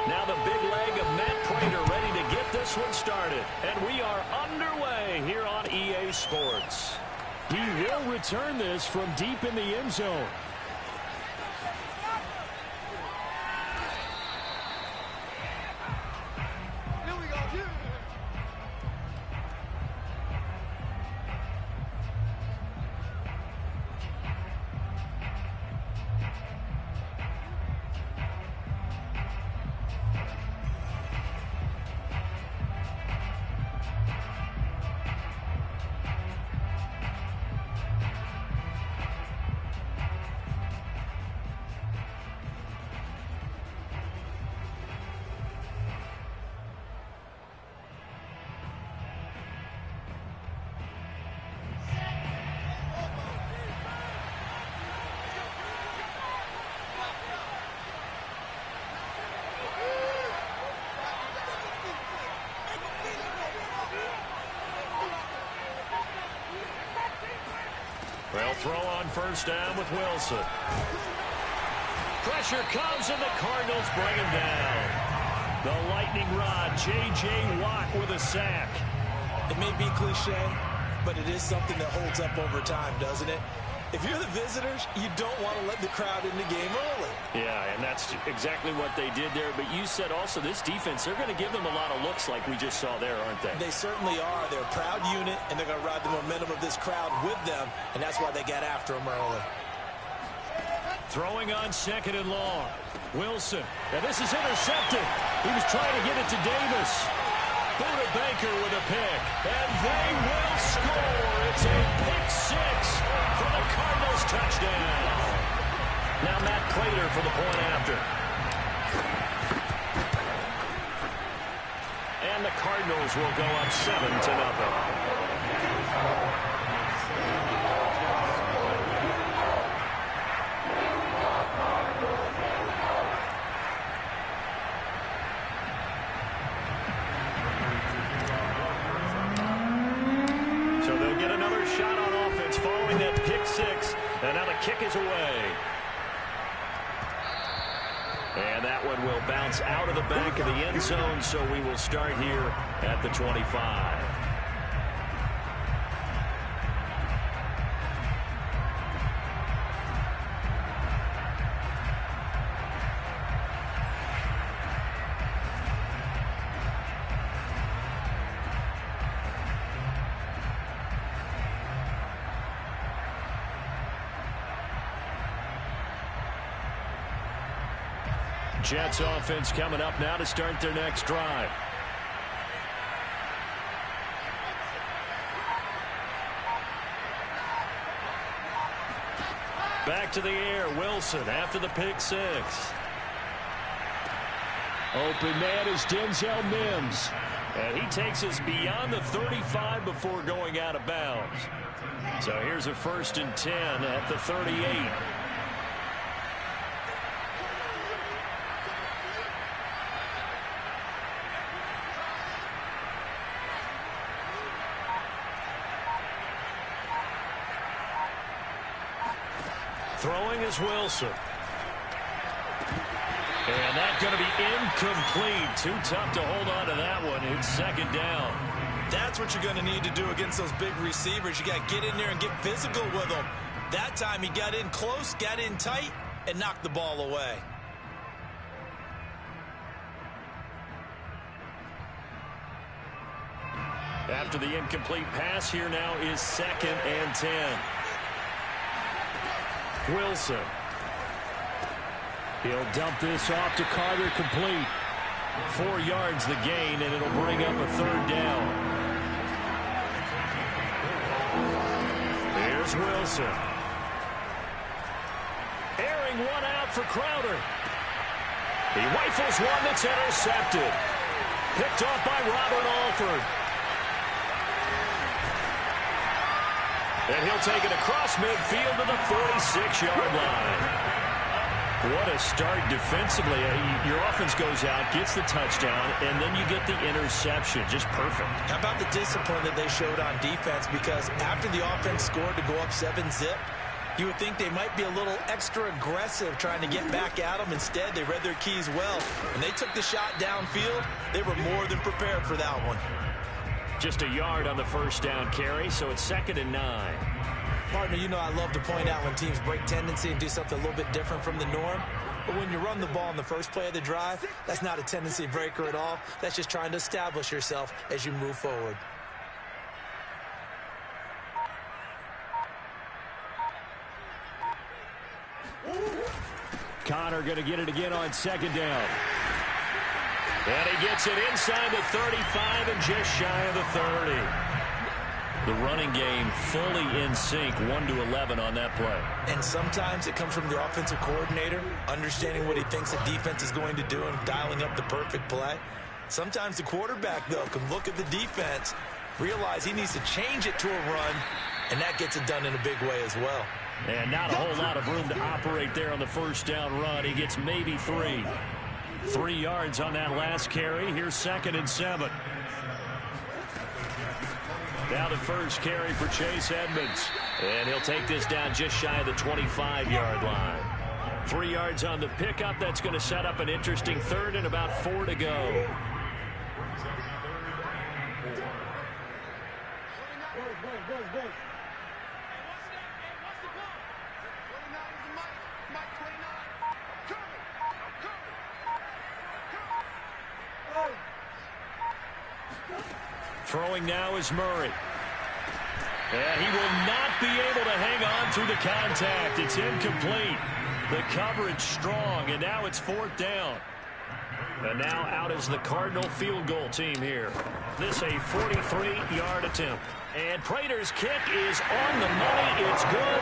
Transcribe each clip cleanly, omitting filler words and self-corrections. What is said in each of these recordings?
Now the big leg of Matt Pratt ready to get this one started. And we are underway here on EA Sports. He will return this from deep in the end zone. They'll throw on first down with Wilson. Pressure comes and the Cardinals bring him down. The lightning rod, J.J. Watt with a sack. It may be cliche, but it is something that holds up over time, doesn't it? If you're the visitors, you don't want to let the crowd in the game early. Yeah, and that's exactly what they did there. But you said also this defense, they're going to give them a lot of looks like we just saw there, aren't they? They certainly are. They're a proud unit, and they're going to ride the momentum of this crowd with them, and that's why they got after them early. Throwing on second and long. Wilson. And this is intercepted. He was trying to get it to Davis. Buda Baker with a pick. And they will score. It's a pick six for the Cardinals touchdown. Now Matt Pratt for the point after. And the Cardinals will go up 7-0. And now the kick is away. And that one will bounce out of the back of the end zone, so we will start here at the 25. Jets offense coming up now to start their next drive. Back to the air, Wilson after the pick six. Open man is Denzel Mims. And he takes us beyond the 35 before going out of bounds. So here's a 1st and 10 at the 38. Throwing is Wilson. And that's going to be incomplete. Too tough to hold on to that one. It's second down. That's what you're going to need to do against those big receivers. You got to get in there and get physical with them. That time he got in close, got in tight, and knocked the ball away. After the incomplete pass, here now is 2nd and 10. Wilson. He'll dump this off to Carter, complete. 4 yards the gain, and it'll bring up a 3rd down. Here's Wilson. Airing one out for Crowder. He rifles one that's intercepted. Picked off by Robert Alford. And he'll take it across midfield to the 46-yard line. What a start defensively. Your offense goes out, gets the touchdown, and then you get the interception. Just perfect. How about the discipline that they showed on defense? Because after the offense scored to go up 7-0, You would think they might be a little extra aggressive trying to get back at them. Instead, they read their keys well. When they took the shot downfield, they were more than prepared for that one. Just a yard on the first down carry, so it's 2nd and 9. Partner, you know I love to point out when teams break tendency and do something a little bit different from the norm. But when you run the ball in the first play of the drive, that's not a tendency breaker at all. That's just trying to establish yourself as you move forward. Connor going to get it again on 2nd down. And he gets it inside the 35 and just shy of the 30. The running game fully in sync, 1-11 on that play. And sometimes it comes from the offensive coordinator, understanding what he thinks the defense is going to do and dialing up the perfect play. Sometimes the quarterback, though, can look at the defense, realize he needs to change it to a run, and that gets it done in a big way as well. And not a whole lot of room to operate there on the first down run. He gets maybe 3. 3 yards on that last carry. Here's 2nd and 7. Now the first carry for Chase Edmonds. And he'll take this down just shy of the 25-yard line. 3 yards on the pickup. That's going to set up an interesting 3rd and about 4 to go. Throwing now is Murray. And he will not be able to hang on through the contact. It's incomplete. The coverage strong, and now it's 4th down. And now out is the Cardinal field goal team here. This a 43-yard attempt. And Prater's kick is on the money. It's good.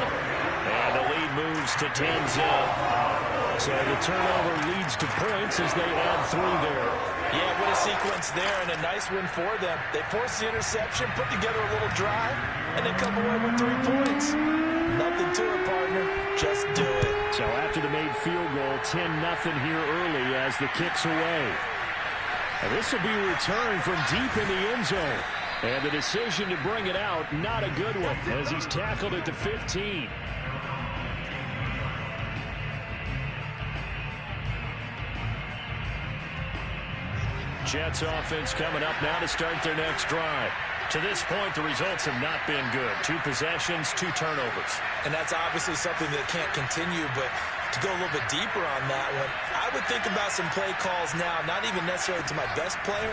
And the lead moves to 10-0. So the turnover leads to points as they add 3 there. Yeah, what a sequence there, and a nice win for them. They forced the interception, put together a little drive, and they come away with 3 points. Nothing to it, partner. Just do it. So after the made field goal, 10-0 here early as the kick's away. And this will be returned from deep in the end zone. And the decision to bring it out, not a good one, as he's tackled at the 15. Jets offense coming up now to start their next drive. To this point, the results have not been good. 2 possessions, 2 turnovers. And that's obviously something that can't continue, but to go a little bit deeper on that one, I would think about some play calls now, not even necessarily to my best player,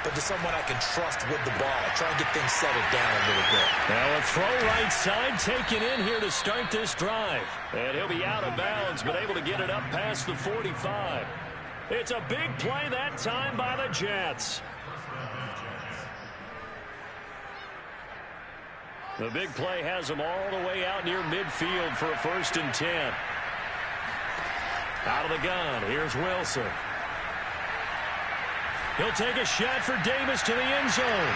but to someone I can trust with the ball. Try and get things settled down a little bit. Now a throw right side taken in here to start this drive. And he'll be out of bounds, but able to get it up past the 45. It's a big play that time by the Jets. The big play has them all the way out near midfield for a 1st and 10. Out of the gun, here's Wilson. He'll take a shot for Davis to the end zone.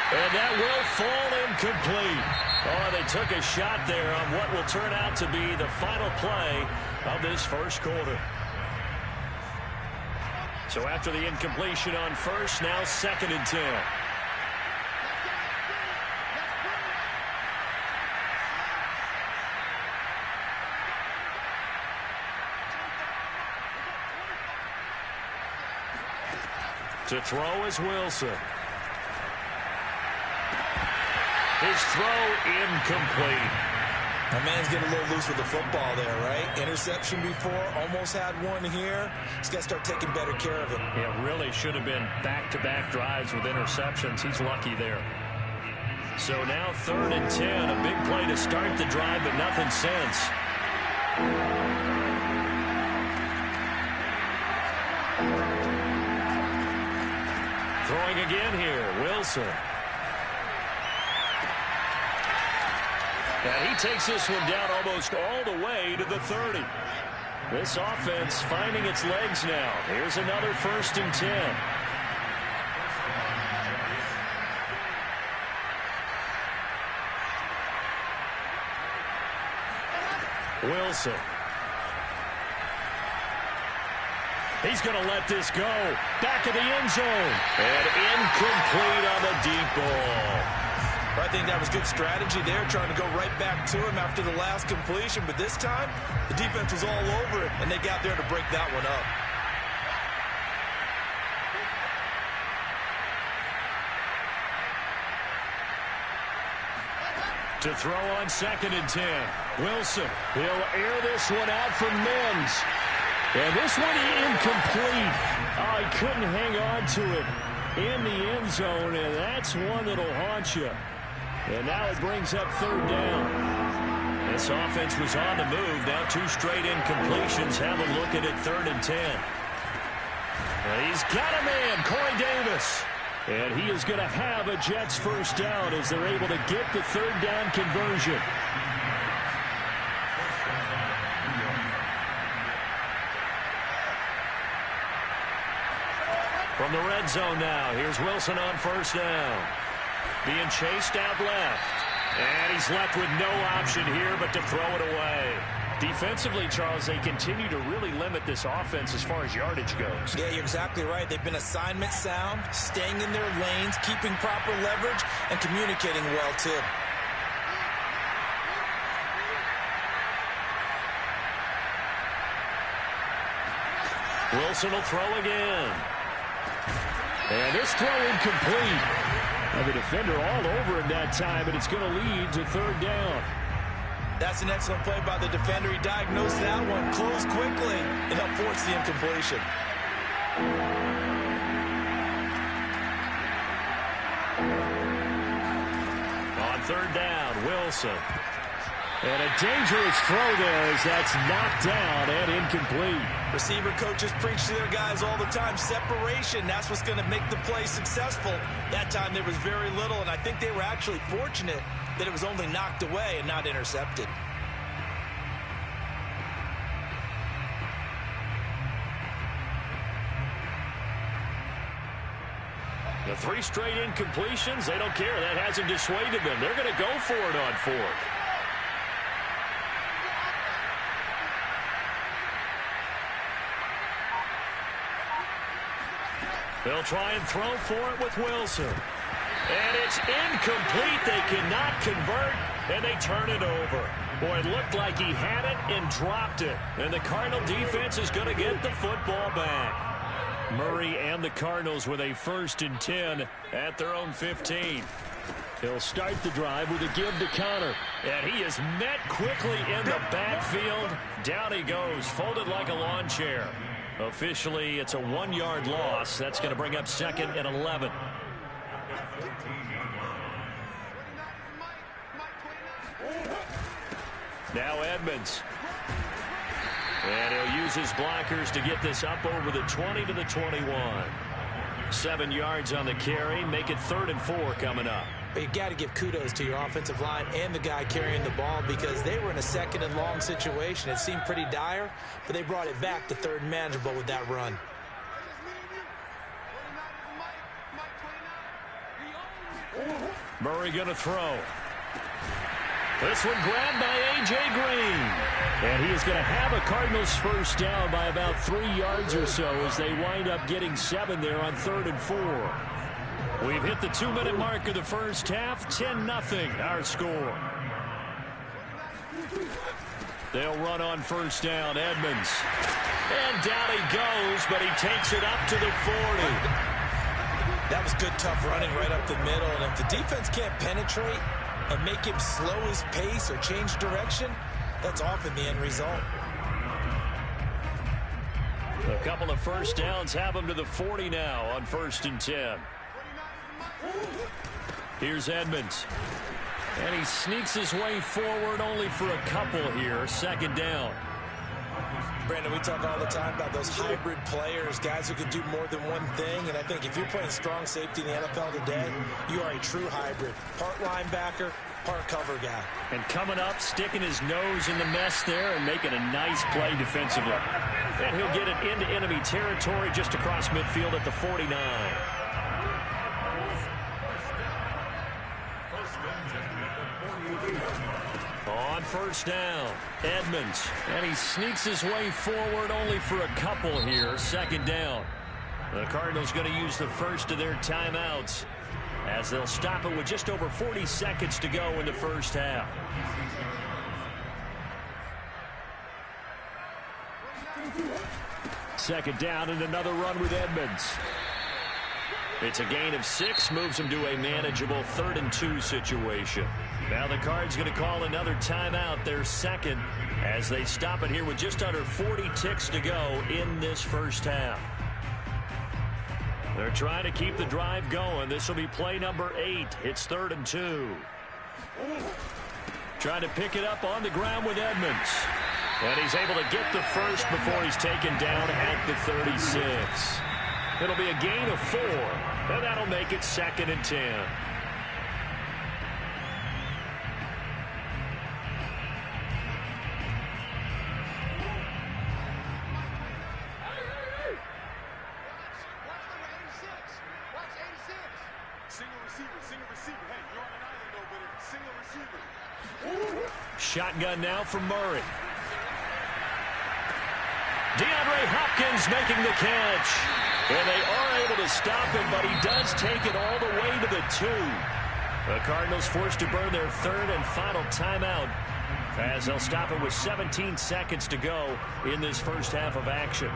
And that will fall incomplete. Oh, they took a shot there on what will turn out to be the final play of this first quarter. So after the incompletion on first, now 2nd and 10. To throw is Wilson. His throw incomplete. My man's getting a little loose with the football there, right? Interception before, almost had one here. He's got to start taking better care of it. Yeah, really should have been back-to-back drives with interceptions. He's lucky there. So now 3rd and 10, a big play to start the drive, but nothing since. Throwing again here, Wilson. And he takes this one down almost all the way to the 30. This offense finding its legs now. Here's another 1st and 10. Wilson. He's going to let this go. Back of the end zone. And incomplete on the deep ball. I think that was good strategy there, trying to go right back to him after the last completion. But this time, the defense was all over it, and they got there to break that one up. To throw on 2nd and 10. Wilson. He'll air this one out from Mims. And this one incomplete. Oh, he couldn't hang on to it in the end zone, and that's one that'll haunt you. And now it brings up 3rd down. This offense was on the move. Now 2 straight incompletions. Have a look at it, 3rd and 10. He's got a man, Corey Davis. And he is going to have a Jets first down as they're able to get the 3rd down conversion. From the red zone now, here's Wilson on 1st down. Being chased out left. And he's left with no option here but to throw it away. Defensively, Charles, they continue to really limit this offense as far as yardage goes. Yeah, you're exactly right. They've been assignment sound, staying in their lanes, keeping proper leverage, and communicating well, too. Wilson will throw again. And this throw incomplete. And the defender all over him that time, and it's going to lead to 3rd down. That's an excellent play by the defender. He diagnosed that one, closed quickly, and helped force the incompletion. On 3rd down, Wilson. And a dangerous throw there as that's knocked down and incomplete. Receiver coaches preach to their guys all the time. Separation, that's what's going to make the play successful. That time there was very little, and I think they were actually fortunate that it was only knocked away and not intercepted. The 3 straight incompletions, they don't care. That hasn't dissuaded them. They're going to go for it on 4th. They'll try and throw for it with Wilson. And it's incomplete. They cannot convert, and they turn it over. Boy, it looked like he had it and dropped it. And the Cardinal defense is going to get the football back. Murray and the Cardinals with a 1st and 10 at their own 15. He'll start the drive with a give to Connor. And he is met quickly in the backfield. Down he goes, folded like a lawn chair. Officially, it's a 1-yard loss. That's going to bring up 2nd and 11. Now Edmonds. And he'll use his blockers to get this up over the 20 to the 21. 7 yards on the carry. Make it 3rd and 4 coming up. But you got to give kudos to your offensive line and the guy carrying the ball because they were in a 2nd and long situation. It seemed pretty dire, but they brought it back to 3rd and manageable with that run. Murray going to throw. This one grabbed by A.J. Green. And he is going to have a Cardinals first down by about 3 yards or so as they wind up getting 7 there on 3rd and 4. We've hit the 2-minute mark of the first half. 10-0 our score. They'll run on first down. Edmonds. And down he goes, but he takes it up to the 40. That was good, tough running right up the middle. And if the defense can't penetrate and make him slow his pace or change direction, that's often the end result. A couple of first downs have him to the 40 now on 1st and 10. Here's Edmonds. And he sneaks his way forward only for a couple here. 2nd down. Brandon, we talk all the time about those hybrid players, guys who can do more than one thing. And I think if you're playing strong safety in the NFL today, you are a true hybrid. Part linebacker, part cover guy. And coming up, sticking his nose in the mess there and making a nice play defensively. And he'll get it into enemy territory just across midfield at the 49. On first down, Edmonds. And he sneaks his way forward only for a couple here. 2nd down. The Cardinals going to use the first of their timeouts. as they'll stop it with just over 40 seconds to go in the first half. Second down and another run with Edmonds. It's a gain of 6, moves them to a manageable 3rd and 2 situation. Now the Cards going to call another timeout, their second, as they stop it here with just under 40 ticks to go in this first half. They're trying to keep the drive going. This will be play number 8. It's 3rd and 2. Trying to pick it up on the ground with Edmonds. And he's able to get the first before he's taken down at the 36. It'll be a gain of 4, and that'll make it 2nd and 10. Shotgun now from Murray. DeAndre Hopkins making the catch. And they are able to stop him, but he does take it all the way to the 2. The Cardinals forced to burn their 3rd and final timeout as they'll stop it with 17 seconds to go in this first half of action.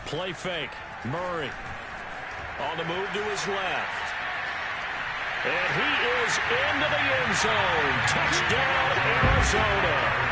Play fake. Murray on the move to his left. And he is into the end zone. Touchdown, Arizona.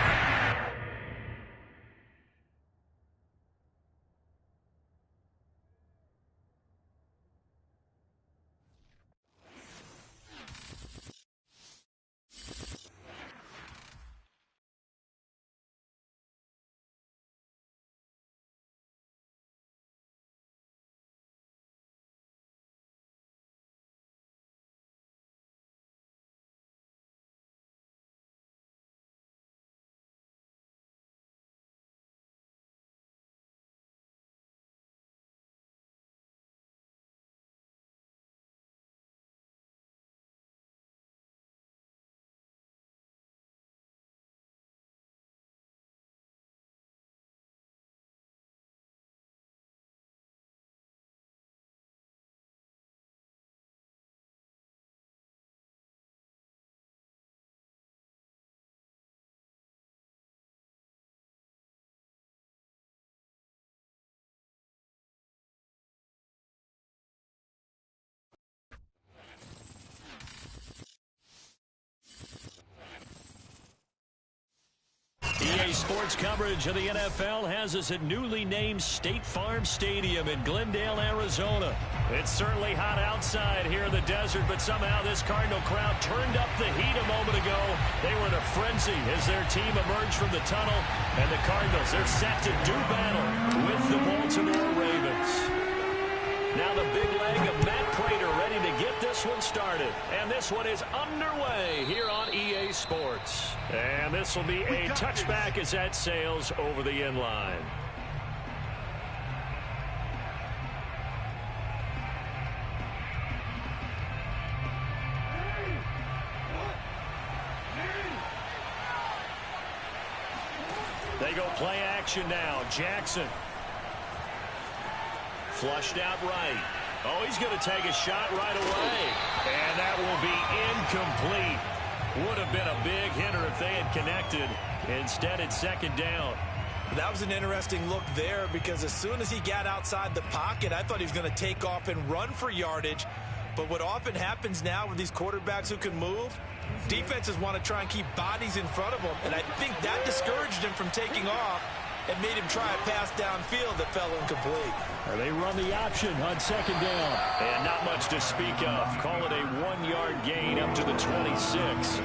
EA Sports coverage of the NFL has us at newly named State Farm Stadium in Glendale, Arizona. It's certainly hot outside here in the desert, but somehow this Cardinal crowd turned up the heat a moment ago. They were in a frenzy as their team emerged from the tunnel, and the Cardinals are set to do battle with the Baltimore Ravens. Now the big leg of Matt Pratt ready to get this one started. And this one is underway here on EA Sports. And this will be a touchback as that sails over the end line. They go play action now. Jackson. Flushed out right. Oh, he's going to take a shot right away. And that will be incomplete. Would have been a big hitter if they had connected. Instead, it's second down. That was an interesting look there because as soon as he got outside the pocket, I thought he was going to take off and run for yardage. But what often happens now with these quarterbacks who can move, defenses want to try and keep bodies in front of them. And I think that discouraged him from taking off and made him try a pass downfield that fell incomplete. They run the option on second down. And not much to speak of. Call it a 1-yard gain up to the 26.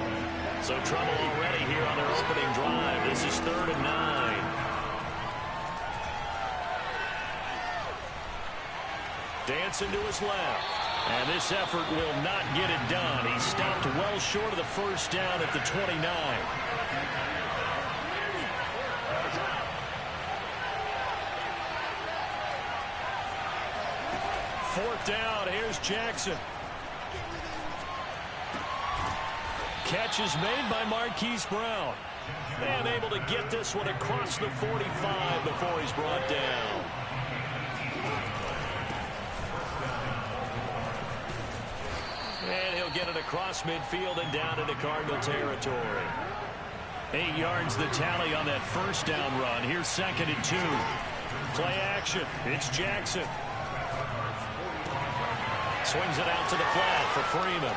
So trouble already here on their opening drive. This is 3rd and 9. Dancing to his left. And this effort will not get it done. He stopped well short of the first down at the 29. 4th down. Here's Jackson. Catch is made by Marquise Brown. And able to get this one across the 45 before he's brought down. And he'll get it across midfield and down into Cardinal territory. 8 yards the tally on that 1st down run. Here's 2nd and 2. Play action. It's Jackson. Swings it out to the flat for Freeman.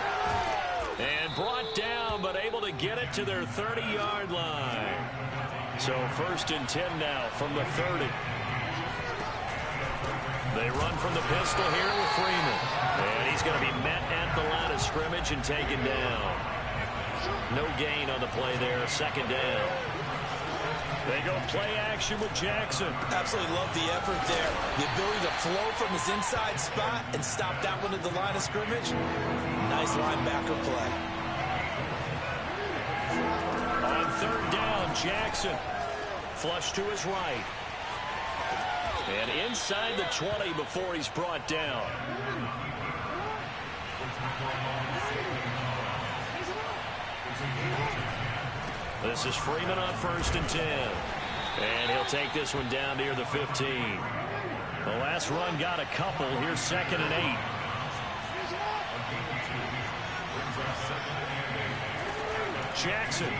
And brought down, but able to get it to their 30-yard line. So 1st and 10 now from the 30. They run from the pistol here with Freeman. And he's going to be met at the line of scrimmage and taken down. No gain on the play there. 2nd down. They go play action with Jackson. Absolutely love the effort there. The ability to flow from his inside spot and stop that one at the line of scrimmage. Nice linebacker play. On 3rd down, Jackson. Flush to his right. And inside the 20 before he's brought down. This is Freeman on 1st and 10. And he'll take this one down near the 15. The last run got a couple. Here's 2nd and 8. Jackson.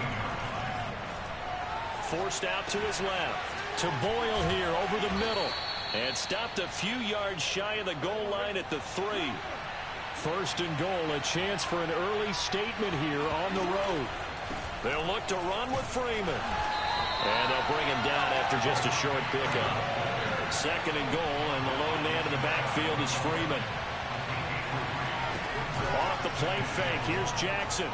Forced out to his left. To Boyle here over the middle. And stopped a few yards shy of the goal line at the 3. 1st and goal. A chance for an early statement here on the road. They'll look to run with Freeman. And they'll bring him down after just a short pickup. 2nd and goal, and the lone man in the backfield is Freeman. Off the play fake, here's Jackson.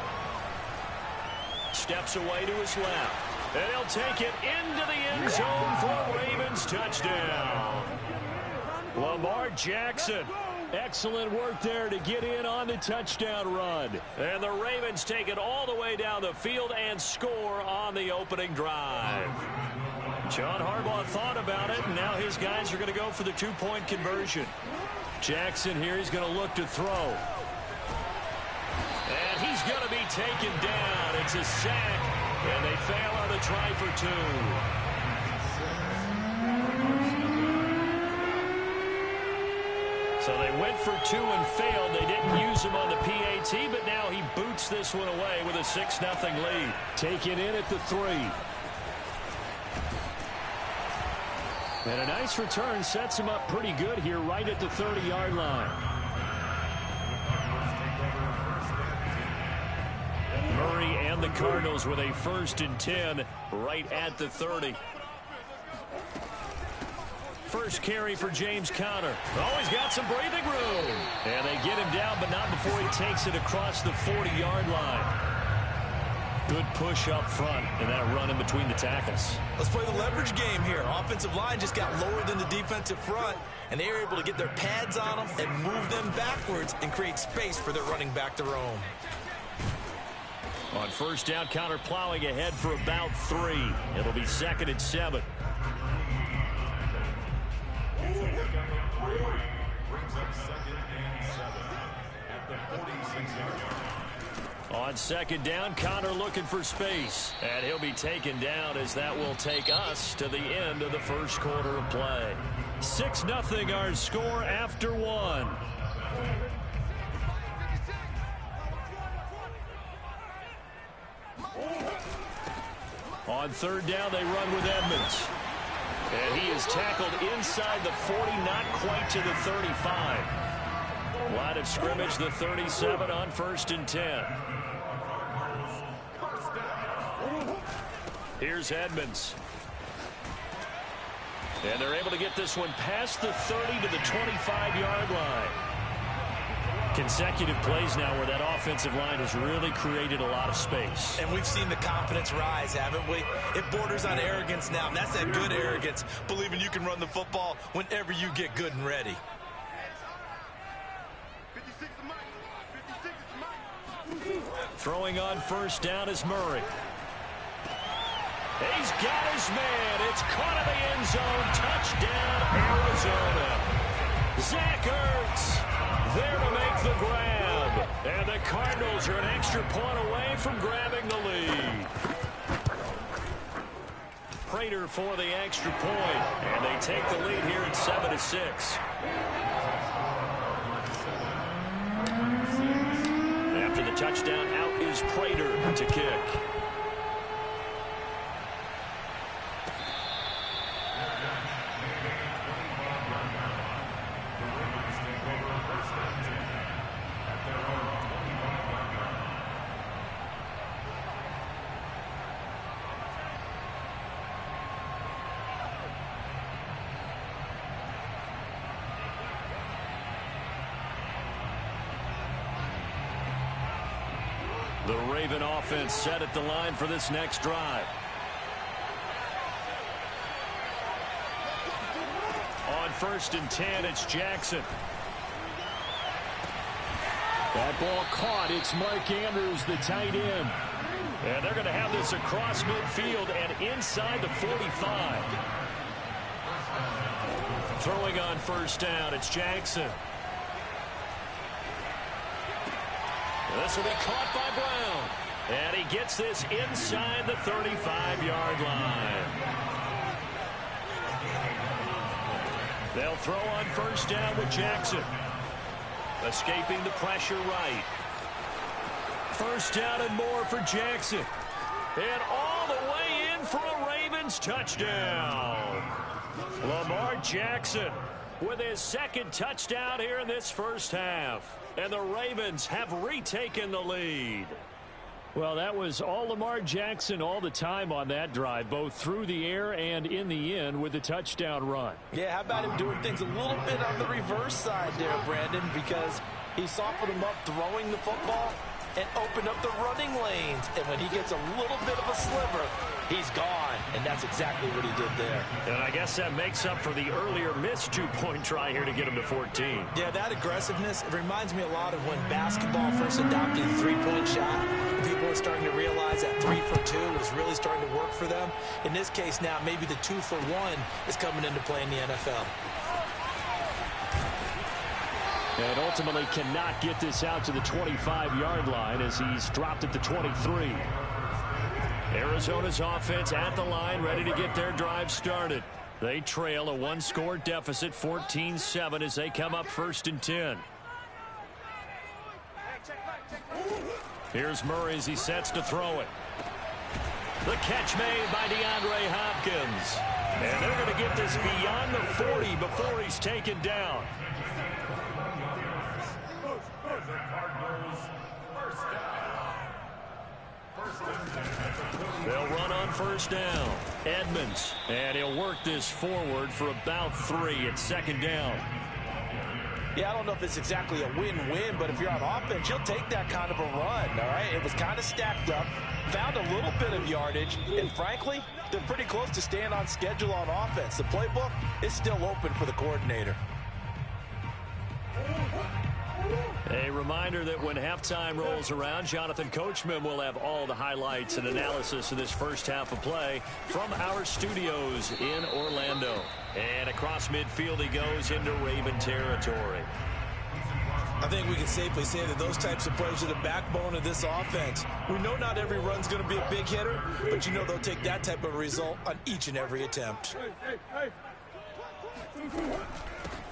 Steps away to his left. And he'll take it into the end zone for a Ravens touchdown. Lamar Jackson. Excellent work there to get in on the touchdown run. And the Ravens take it all the way down the field and score on the opening drive. John Harbaugh thought about it, and now his guys are going to go for the 2-point conversion. Jackson here, he's going to look to throw. And he's going to be taken down. It's a sack, and they fail on the try for 2. So they went for 2 and failed. They didn't use him on the PAT, but now he boots this one away with a 6-0 lead. Taken in at the 3. And a nice return sets him up pretty good here right at the 30-yard line. Murray and the Cardinals with a 1st and 10 right at the 30. First carry for James Conner. Oh, he's got some breathing room. And they get him down, but not before he takes it across the 40-yard line. Good push up front and that run in between the tackles. Let's play the leverage game here. Offensive line just got lower than the defensive front, and they were able to get their pads on them and move them backwards and create space for their running back to roam. On 1st down, Conner plowing ahead for about 3. It'll be 2nd and 7. On 2nd down, Conner looking for space. And he'll be taken down as that will take us to the end of the 1st quarter of play. 6-0 our score after 1. On 3rd down, they run with Edmonds. And he is tackled inside the 40, not quite to the 35. Line of scrimmage, the 37 on 1st and 10. Here's Edmonds. And they're able to get this one past the 30 to the 25-yard line. Consecutive plays now where that offensive line has really created a lot of space. And we've seen the confidence rise, haven't we? It borders on arrogance now, and that's that good arrogance, believing you can run the football whenever you get good and ready. Throwing on 1st down is Murray. He's got his man. It's caught in the end zone. Touchdown, Arizona. Zach Ertz there to make the grab. And the Cardinals are an extra point away from grabbing the lead. Prater for the extra point, and they take the lead here at 7-6. After the touchdown, out is Prater to kick. The Raven offense set at the line for this next drive. On 1st and 10, it's Jackson. That ball caught. It's Mike Andrews, the tight end. And they're going to have this across midfield and inside the 45. Throwing on 1st down, it's Jackson. This will be caught by Brown. And he gets this inside the 35-yard line. They'll throw on 1st down with Jackson. Escaping the pressure right. 1st down and more for Jackson. And all the way in for a Ravens touchdown. Lamar Jackson with his 2nd touchdown here in this 1st half. And the Ravens have retaken the lead. Well, that was all Lamar Jackson all the time on that drive, both through the air and in the end with the touchdown run. Yeah, how about him doing things a little bit on the reverse side there, Brandon, because he softened him up throwing the football and opened up the running lanes. And when he gets a little bit of a sliver, he's gone. And that's exactly what he did there. And I guess that makes up for the earlier missed 2-point try here to get him to 14. Yeah, that aggressiveness, it reminds me a lot of when basketball first adopted the 3-point shot. People are starting to realize that 3 for 2 is really starting to work for them. In this case now, maybe the 2 for 1 is coming into play in the NFL. And ultimately cannot get this out to the 25-yard line as he's dropped at the 23. Arizona's offense at the line, ready to get their drive started. They trail a 1-score deficit, 14-7, as they come up 1st and 10. Here's Murray as he sets to throw it. The catch made by DeAndre Hopkins. And they're going to get this beyond the 40 before he's taken down. They'll run on 1st down. Edmonds. And he'll work this forward for about 3 at 2nd down. Yeah, I don't know if it's exactly a win-win, but if you're on offense, you'll take that kind of a run, all right? It was kind of stacked up, found a little bit of yardage, and frankly, they're pretty close to staying on schedule on offense. The playbook is still open for the coordinator. A reminder that when halftime rolls around, Jonathan Coachman will have all the highlights and analysis of this 1st half of play from our studios in Orlando. And across midfield he goes into Raven territory. I think we can safely say that those types of plays are the backbone of this offense. We know not every run's going to be a big hitter, but you know they'll take that type of result on each and every attempt.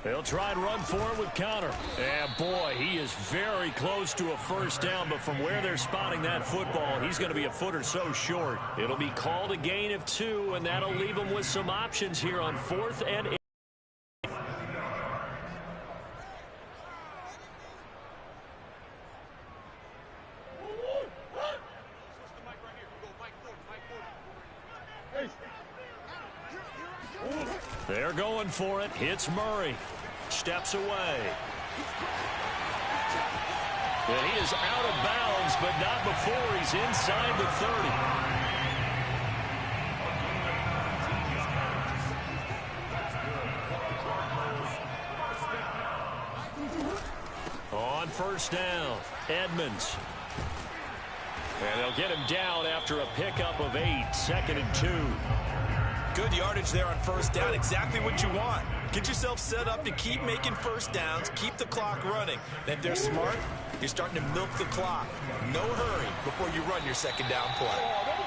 They'll try and run forward with Connor. And boy, he is very close to a 1st down, but from where they're spotting that football, he's going to be a foot or so short. It'll be called a gain of 2, and that'll leave him with some options here on 4th and 8. They're going for it. Hits Murray. Steps away. And he is out of bounds, but not before he's inside the 30. On 1st down, Edmonds. And they'll get him down after a pickup of 8, 2nd and 2. Good yardage there on 1st down, exactly what you want. Get yourself set up to keep making first downs, keep the clock running. And if they're smart, you're starting to milk the clock. No hurry before you run your second down play.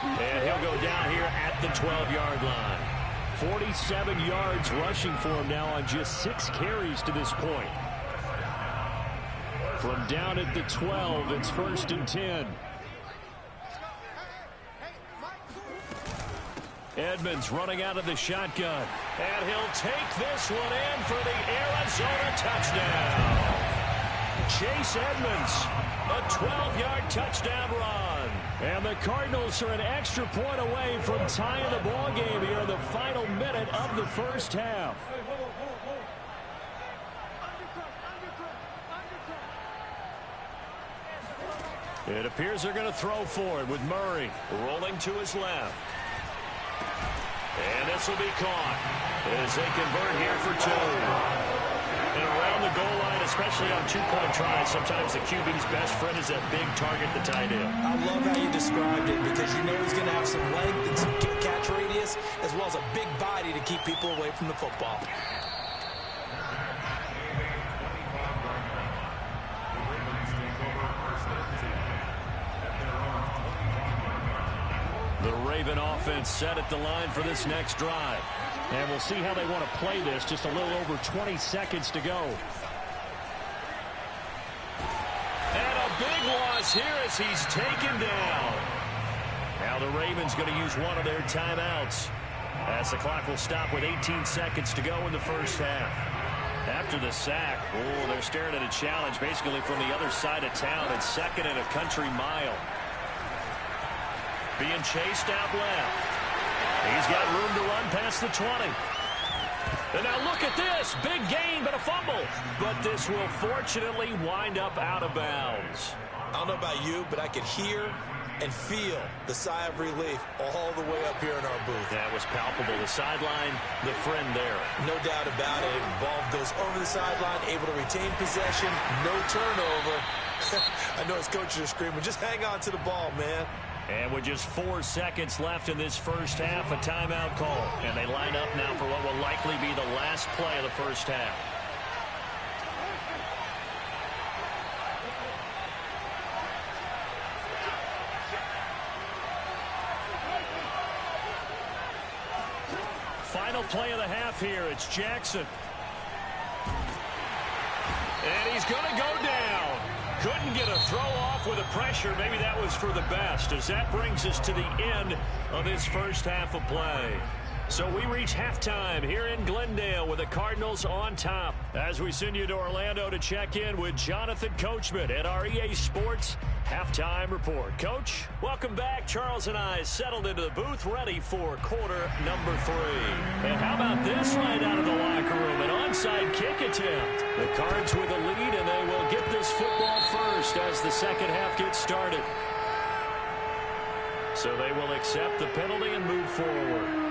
And he'll go down here at the 12-yard line. 47 yards rushing for him now on just 6 carries to this point. From down at the 12, it's 1st and 10. Edmonds running out of the shotgun. And he'll take this one in for the Arizona touchdown. Chase Edmonds, a 12-yard touchdown run. And the Cardinals are an extra point away from tying the ball game here in the final minute of the first half. It appears they're going to throw for it with Murray rolling to his left. And this will be caught as they convert here for 2. And around the goal line, especially on 2-point tries, sometimes the QB's best friend is that big target, the tight end. I love how you described it because you know he's going to have some length and some catch radius as well as a big body to keep people away from the football. The Raven offense set at the line for this next drive. And we'll see how they want to play this. Just a little over 20 seconds to go. And a big loss here as he's taken down. Now the Ravens going to use one of their timeouts as the clock will stop with 18 seconds to go in the first half. After the sack, they're staring at a challenge basically from the other side of town. It's 2nd and a country mile. Being chased out left. He's got room to run past the 20. And now look at this. Big gain, but a fumble. But this will fortunately wind up out of bounds. I don't know about you, but I could hear and feel the sigh of relief all the way up here in our booth. That was palpable. The sideline, the friend there. No doubt about it. Ball goes over the sideline, able to retain possession, no turnover. I know his coaches are screaming, just hang on to the ball, man. And with just 4 seconds left in this first half, a timeout call. And they line up now for what will likely be the last play of the first half. Final play of the half here. It's Jackson. And he's going to go down. Couldn't get a throw off with the pressure. Maybe that was for the best, as that brings us to the end of this first half of play. So we reach halftime here in Glendale with the Cardinals on top. As we send you to Orlando to check in with Jonathan Coachman at our EA Sports Halftime Report. Coach, welcome back. Charles and I settled into the booth ready for quarter number 3. And how about this right out of the locker room? An onside kick attempt. The Cards with a lead, and they will get this football first as the second half gets started. So they will accept the penalty and move forward.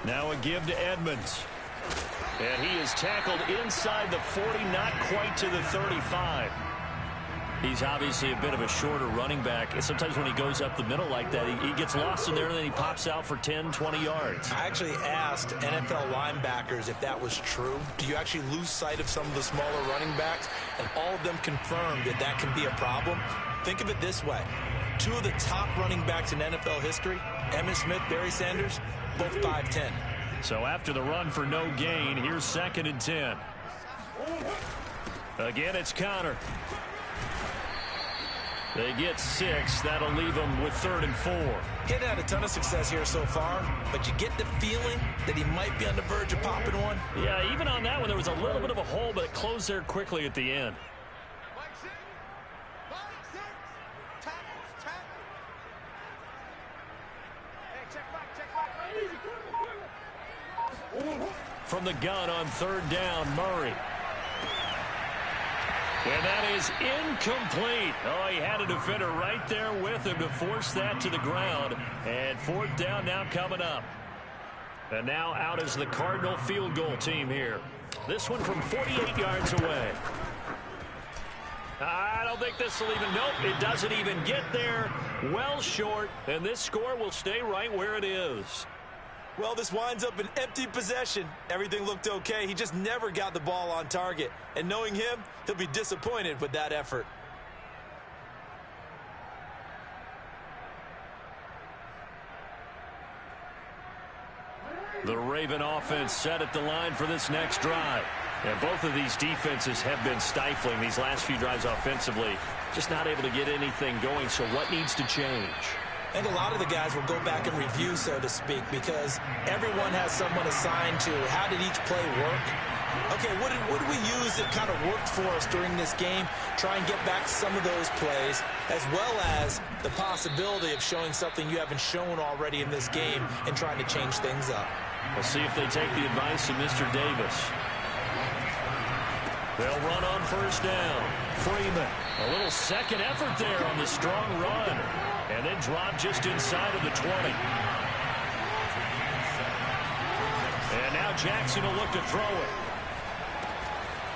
Now a give to Edmonds. And he is tackled inside the 40, not quite to the 35. He's obviously a bit of a shorter running back. And sometimes when he goes up the middle like that, he gets lost in there, and then he pops out for 10, 20 yards. I actually asked NFL linebackers if that was true. Do you actually lose sight of some of the smaller running backs? And all of them confirmed that that can be a problem. Think of it this way. 2 of the top running backs in NFL history, Emmitt Smith, Barry Sanders, both 5'10". So after the run for no gain, here's 2nd and 10. Again, it's Connor. They get 6. That'll leave them with 3rd and 4. He hadn't had a ton of success here so far, but you get the feeling that he might be on the verge of popping one. Yeah, even on that one, there was a little bit of a hole, but it closed there quickly at the end. From the gun on 3rd down, Murray. And that is incomplete. Oh, he had a defender right there with him to force that to the ground. And 4th down now coming up. And now out is the Cardinal field goal team here. This one from 48 yards away. don't think this will even, nope, it doesn't even get there. Well short, and this score will stay right where it is. Well, this winds up an empty possession. Everything looked okay. He just never got the ball on target. And knowing him, he'll be disappointed with that effort. The Raven offense set at the line for this next drive. And both of these defenses have been stifling these last few drives offensively. Just not able to get anything going, so what needs to change? I think a lot of the guys will go back and review, so to speak, because everyone has someone assigned to how did each play work. Okay, what did we use that kind of worked for us during this game? Try and get back some of those plays, as well as the possibility of showing something you haven't shown already in this game and trying to change things up. We'll see if they take the advice of Mr. Davis. They'll run on first down. Freeman, a little second effort there on the strong run. And then drop just inside of the 20. And now Jackson will look to throw it.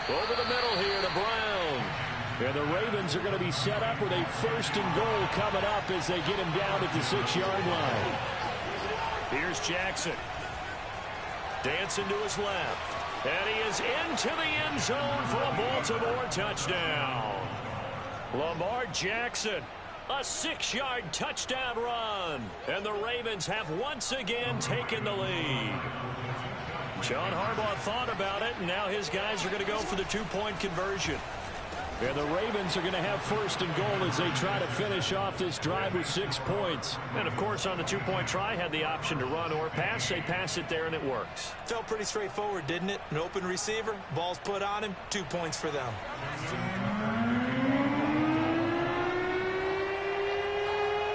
Over the middle here to Brown. And the Ravens are going to be set up with a 1st and goal coming up as they get him down at the 6-yard line. Here's Jackson. Dancing to his left. And he is into the end zone for a Baltimore touchdown. Lamar Jackson. A 6-yard touchdown run. And the Ravens have once again taken the lead. John Harbaugh thought about it, and now his guys are going to go for the 2-point conversion. And the Ravens are going to have 1st and goal as they try to finish off this drive with 6 points. And, of course, on the 2-point try, had the option to run or pass. They pass it there, and it works. Felt pretty straightforward, didn't it? An open receiver, ball's put on him, 2 points for them.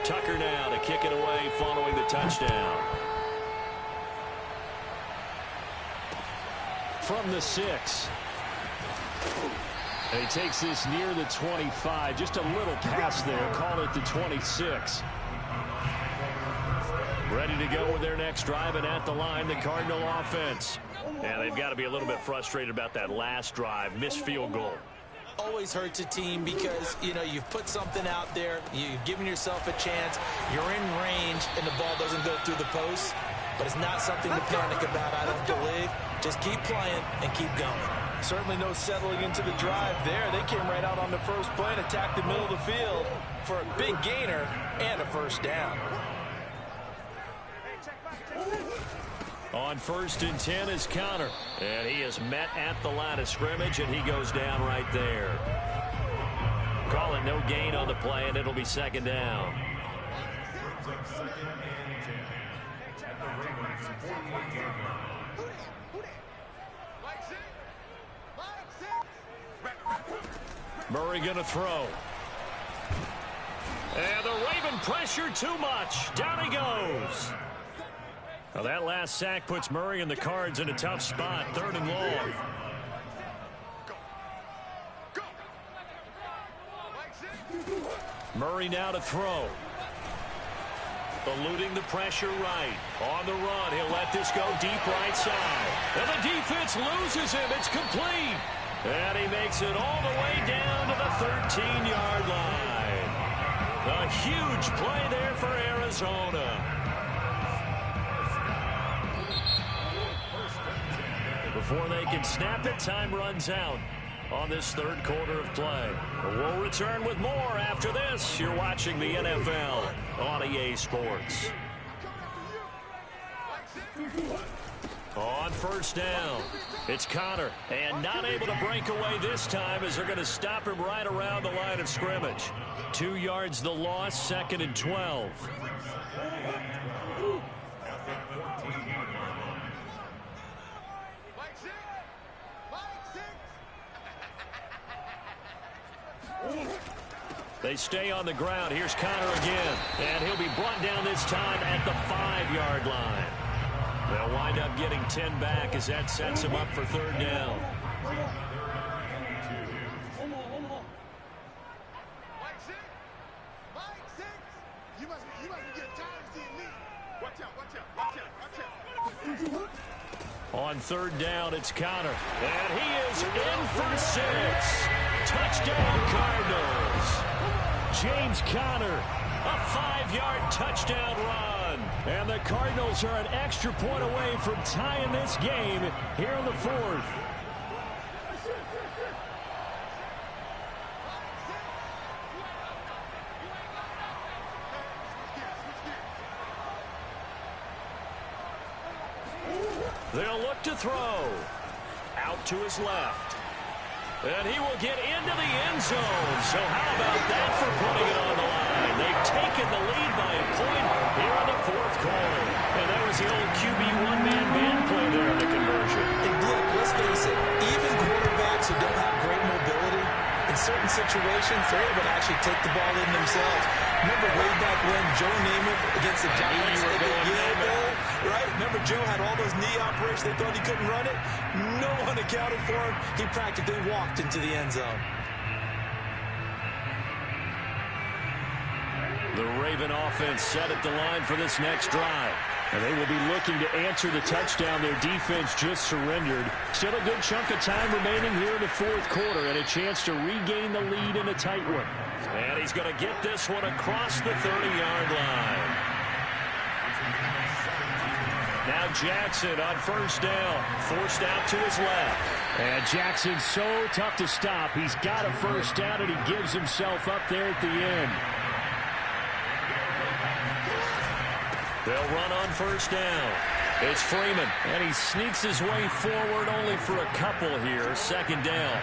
Tucker now to kick it away following the touchdown. From the 6. And he takes this near the 25. Just a little pass there. Call it the 26. Ready to go with their next drive, and at the line, the Cardinal offense. And they've got to be a little bit frustrated about that last drive. Missed field goal. Always hurts a team because, you know, you've put something out there, you've given yourself a chance, you're in range, and the ball doesn't go through the post. But it's not something to panic about, I don't believe. Just keep playing and keep going. Certainly no settling into the drive there. They came right out on the first play and attacked the middle of the field for a big gainer and a 1st down. On 1st and 10 is Connor. And he is met at the line of scrimmage, and he goes down right there. Call it no gain on the play, and it'll be 2nd down. Murray going to throw. And the Raven pressure too much. Down he goes. Now that last sack puts Murray and the Cards in a tough spot. 3rd and long. Murray now to throw. Eluding the pressure right. On the run, he'll let this go deep right side. And the defense loses him. It's complete. And he makes it all the way down to the 13-yard line. A huge play there for Arizona. Before they can snap it, time runs out on this 3rd quarter of play. We'll return with more after this. You're watching the NFL on EA Sports. On 1st down, it's Connor, and not able to break away this time as they're going to stop him right around the line of scrimmage. 2 yards the loss, 2nd and 12. They stay on the ground. Here's Connor again. And he'll be brought down this time at the 5-yard line. They'll wind up getting 10 back as that sets him up for 3rd down. On 3rd down, it's Connor. And he is in for 6. Touchdown, Cardinals. James Conner, a 5-yard touchdown run. And the Cardinals are an extra point away from tying this game here in the fourth. They'll look to throw. Out to his left. And he will get into the end zone. So how about that for putting it on the line? They've taken the lead by a point here in the fourth quarter. And that was the old QB one-man band play there in the conversion. And look, let's face it, even quarterbacks who don't have great mobility, in certain situations, they're able to actually take the ball in themselves. Remember way back when Joe Namath against the Giants, right? Remember Joe had all those knee operations. They thought he couldn't run it. No one accounted for him. He practically walked into the end zone. The Raven offense set at the line for this next drive. And they will be looking to answer the touchdown their defense just surrendered. Still a good chunk of time remaining here in the fourth quarter and a chance to regain the lead in a tight one. And he's going to get this one across the 30-yard line. Now Jackson on first down, forced out to his left. And Jackson's so tough to stop. He's got a first down, and he gives himself up there at the end. They'll run on first down. It's Freeman, and he sneaks his way forward only for a couple here. Second down.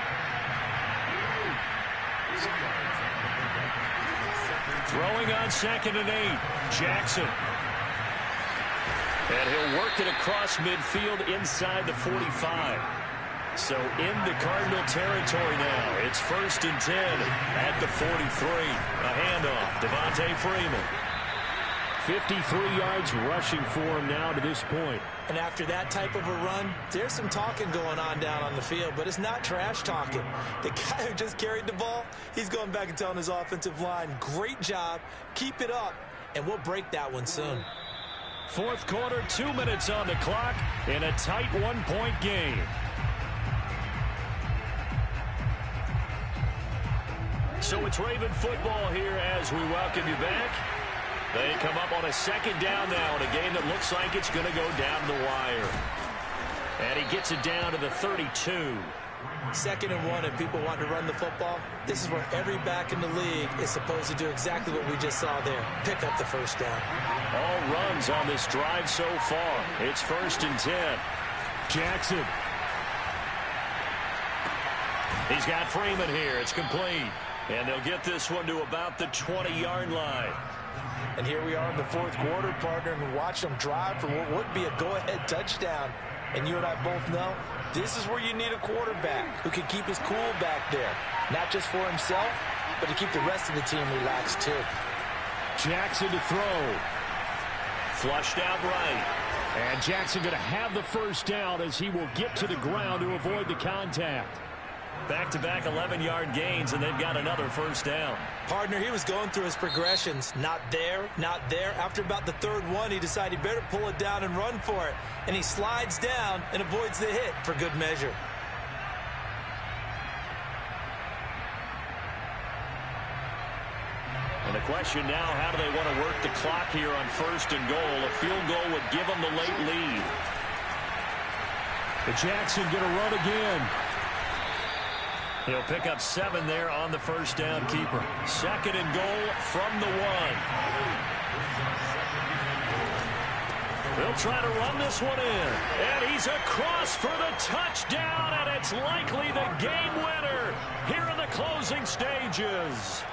Throwing on 2nd and 8. Jackson. And he'll work it across midfield inside the 45. So into Cardinal territory now. It's 1st and 10 at the 43. A handoff. Devontae Freeman. 53 yards rushing for him now to this point. And after that type of a run, there's some talking going on down on the field, but it's not trash talking. The guy who just carried the ball, he's going back and telling his offensive line, great job, keep it up, and we'll break that one soon. Fourth quarter, 2 minutes on the clock in a tight one-point game. So it's Raven football here as we welcome you back. They come up on a second down now in a game that looks like it's going to go down the wire. And he gets it down to the 32. 2nd and 1, if people want to run the football, this is where every back in the league is supposed to do exactly what we just saw there. Pick up the first down. All runs on this drive so far. It's 1st and 10. Jackson. He's got Freeman here. It's complete. And they'll get this one to about the 20-yard line. And here we are in the fourth quarter, partner, and watch them drive for what would be a go-ahead touchdown. And you and I both know this is where you need a quarterback who can keep his cool back there. Not just for himself, but to keep the rest of the team relaxed too. Jackson to throw. Flushed out right. And Jackson going to have the first down as he will get to the ground to avoid the contact. Back-to-back 11-yard gains, and they've got another first down. Partner, he was going through his progressions. Not there, not there. After about the third one, he decided he better pull it down and run for it. And he slides down and avoids the hit for good measure. And the question now, how do they want to work the clock here on 1st and goal? A field goal would give them the late lead. The Jackson going to run again. He'll pick up 7 there on the first down keeper. 2nd and goal from the 1. They'll try to run this one in. And he's across for the touchdown, and it's likely the game winner here in the closing stages.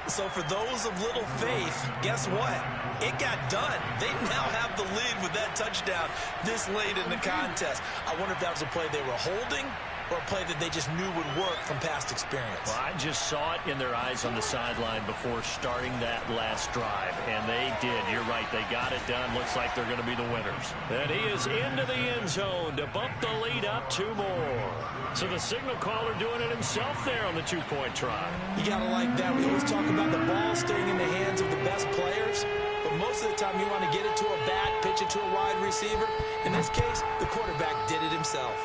So for those of little faith, guess what? It got done. They now have the lead with that touchdown this late in the contest. I wonder if that was a play they were holding or a play that they just knew would work from past experience. Well, I just saw it in their eyes on the sideline before starting that last drive, and they did. You're right. They got it done. Looks like they're going to be the winners. And he is into the end zone to bump the lead up 2 more. So the signal caller doing it himself there on the 2-point try. You got to like that. We always talk about the ball staying in the hands of the best players, but most of the time you want to get it to a back, pitch it to a wide receiver. In this case, the quarterback did it himself.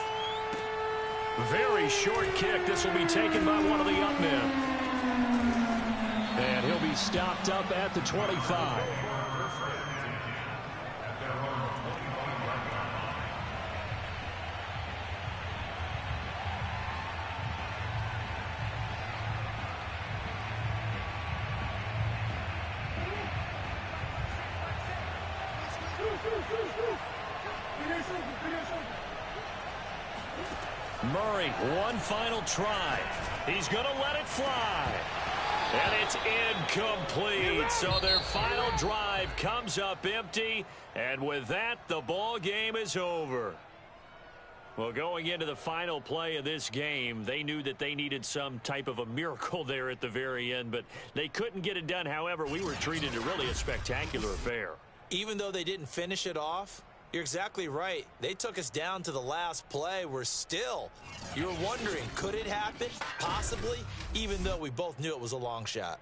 Very short kick. This will be taken by one of the up men. And he'll be stopped up at the 25. Murray, one final try. He's going to let it fly. And it's incomplete. So their final drive comes up empty. And with that, the ball game is over. Well, going into the final play of this game, they knew that they needed some type of a miracle there at the very end, but they couldn't get it done. However, we were treated to really a spectacular affair. Even though they didn't finish it off, you're exactly right. They took us down to the last play. We're still, you're wondering, could it happen? Possibly, even though we both knew it was a long shot.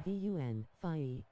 VUN, FIE.